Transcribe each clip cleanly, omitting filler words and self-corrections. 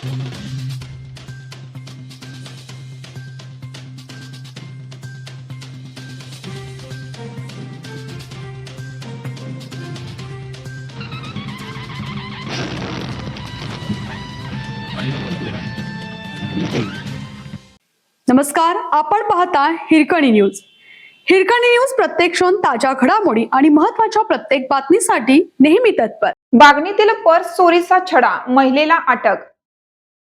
नमस्कार, आपण पाहता हिरकणी न्यूज. हिरकणी न्यूज प्रत्येक क्षण ताज्या घडामोडी आणि महत्त्वाच्या प्रत्येक बातमीसाठी नेहमी तत्पर. बागणीतील पर्स चोरीचा छडा, महिलेला अटक.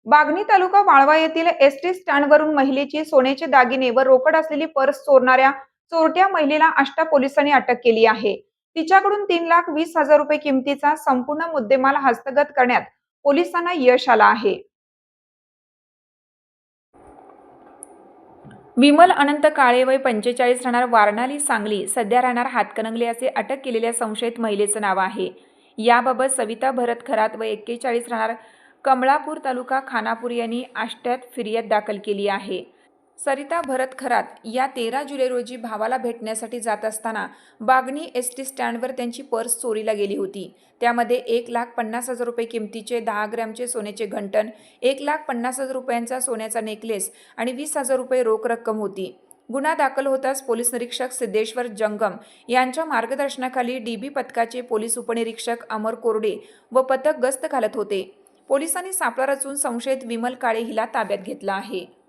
बागणी तालुका वाळवा येथील एसटी स्टँडवरून महिलेची सोन्याचे दागिने व रोकड असलेली पर्स चोरणाऱ्या चोरट्या महिलेला आष्टा पोलिसांनी अटक केली आहे. तिच्याकडून 3,20,000 रुपये किमतीचा संपूर्ण मुद्देमाल हस्तगत करण्यात पोलिसांना यश आलं आहे. विमल अनंत काळे वय 45 राहणार वारणाली सांगली, सध्या राहणार हातकणंगले असे अटक केलेल्या संशयित महिलेचं नाव आहे. याबाबत सविता भरत खरात व 41 राहणार कमळापूर तालुका खानापूर यांनी आष्ट्यात फिर्याद दाखल केली आहे. सरिता भरत खरात या 13 जुलै रोजी भावाला भेटण्यासाठी जात असताना बागणी एसटी स्टँडवर त्यांची पर्स चोरीला गेली होती. त्यामध्ये 1,50,000 रुपये किमतीचे 10 ग्रॅमचे सोन्याचे घंटण, 1,50,000 रुपयांचा सोन्याचा नेकलेस आणि 20,000 रुपये रोख रक्कम होती. गुन्हा दाखल होताच पोलीस निरीक्षक सिद्धेश्वर जंगम यांच्या मार्गदर्शनाखाली डीबी पथकाचे पोलीस उपनिरीक्षक अमर कोरडे व पथक गस्त घालत होते. पोलिसांनी सापळा रचून संशयित विमल काळे हिला ताब्यात घेतला आहे.